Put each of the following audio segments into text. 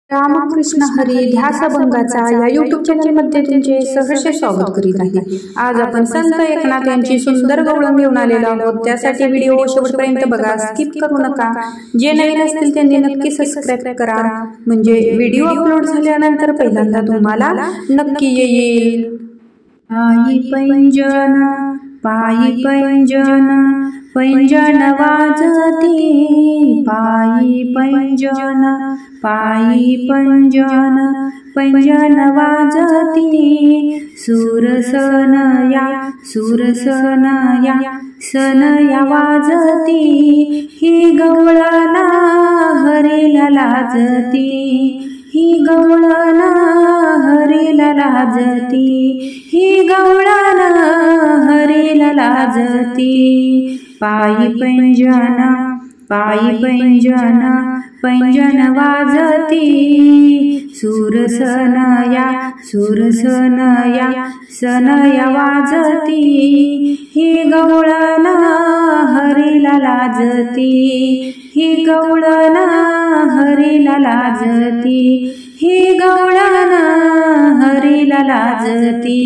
रामकृष्ण हरी ध्यास अभंगाचा या यूट्यूब चॅनलमध्ये तुमचे सहर्ष स्वागत करीत आहे। आज आपण संत एकनाथ यांची सुंदर गवळण घेऊन आलेलो आहोत। त्यासाठी व्हिडिओ शेवटपर्यंत बघा, स्किप करू नका। जे नवीन असतील त्यांनी नक्की सबस्क्राइब करा, म्हणजे व्हिडिओ अपलोड झाल्यानंतर पहिल्यांदा तुम्हाला नक्की येईल। पायी पैंजन पायी पैंजन पैंजन वाजती, पायी पैंजन पायी पैंजन पैंजन वाजती। सुरसनया सुरसनया सनया वाजती, ही गवळण हरीला लाजती, ही गवळण हरीला लाजती, ही गवळण हरीला लाजती। पायी पैंजन पायी पैंजन पैंजन वाजती, सुरसनया सुरसनया सनया वाजती, ही गवळण हरीला लाजती, ही गवळण हरीला लाजती, ही गवळण हरीला लाजती।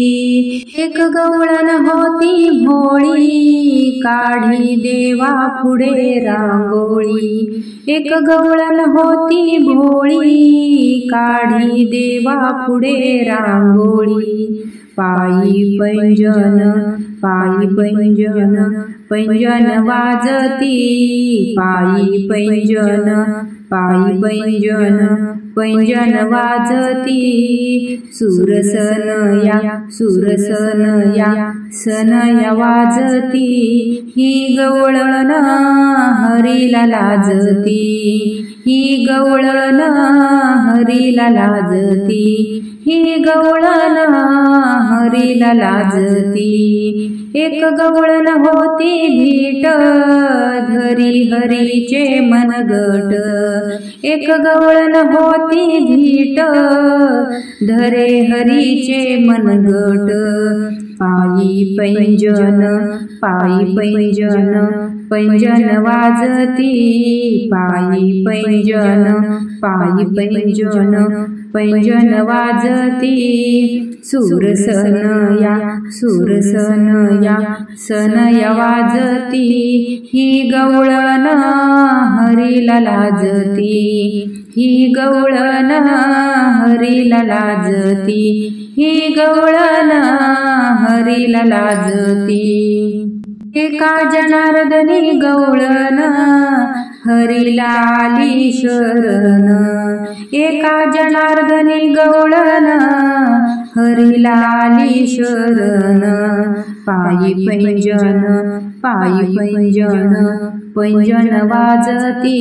एक गवळण होती भोळी, काढी देवा पुढे रांगोळी। एक गवळण होती भोळी, काढी देवा पुढे रांगोळी। पायी पैंजन पायी पैंजन पैंजन वाजती, पायी पैंजन पायी पैंजन पैंजन वाजती। सुरसनया सुरसनया सनया वाजती, ही गवळण हरीला लाजती, ही गवळण हरीला लाजती, ही गवळण हरीला लाजती। एक गवळण होती धीट, धरी हरीचे मनगट। एक गवळण होती धीट, धरे हरीचे मनगट। पायी पैंजन पायी पैंजन पैंजन वाजती, पायी पैंजन पायी पैंजन पैंजन वाजती। सुरसनया सुरसनया सनया वाजती, ही गवळण हरीला लाजती, ही गवळण हरीला लाजती, ही गवळण हरीला लाजती। एका जनार्दनी गवळण हरीला आली शरण, एका जनार्दनी गवळण हरीला आली शरण। पायी पैंजन पायी पैंजन पैंजन वाजती,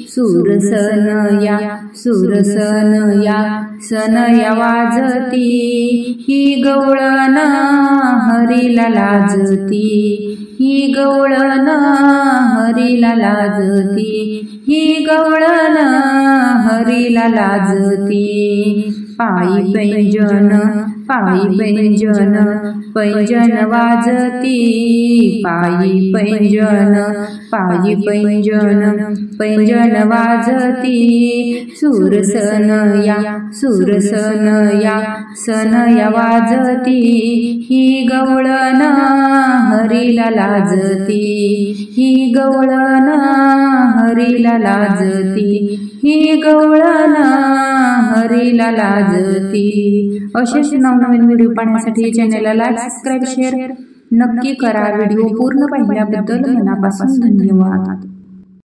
सुरसनया सुरसनया सनया वाजती, ही गवळण हरीला लाजती, ही गवळण हरीला लाजती, ही गवळण हरीला लाजती। पायी पैंजन पायी पैंजन पैंजन वाजती, पायी पैंजन पायी पैंजन पैंजन वाजती। सुरसनया सुरसनया सनया वाजती, ही गवळण हरीला लाजती, ही गवळण हरीला लाजती, ही गवळण हरीला लाजती। असेच नवनवीन व्हिडिओ पाहण्यासाठी चॅनलला लाईक सबस्क्राइब शेअर नक्की करा। व्हिडिओ पूर्ण पाहिल्याबद्दल मनापासून धन्यवाद।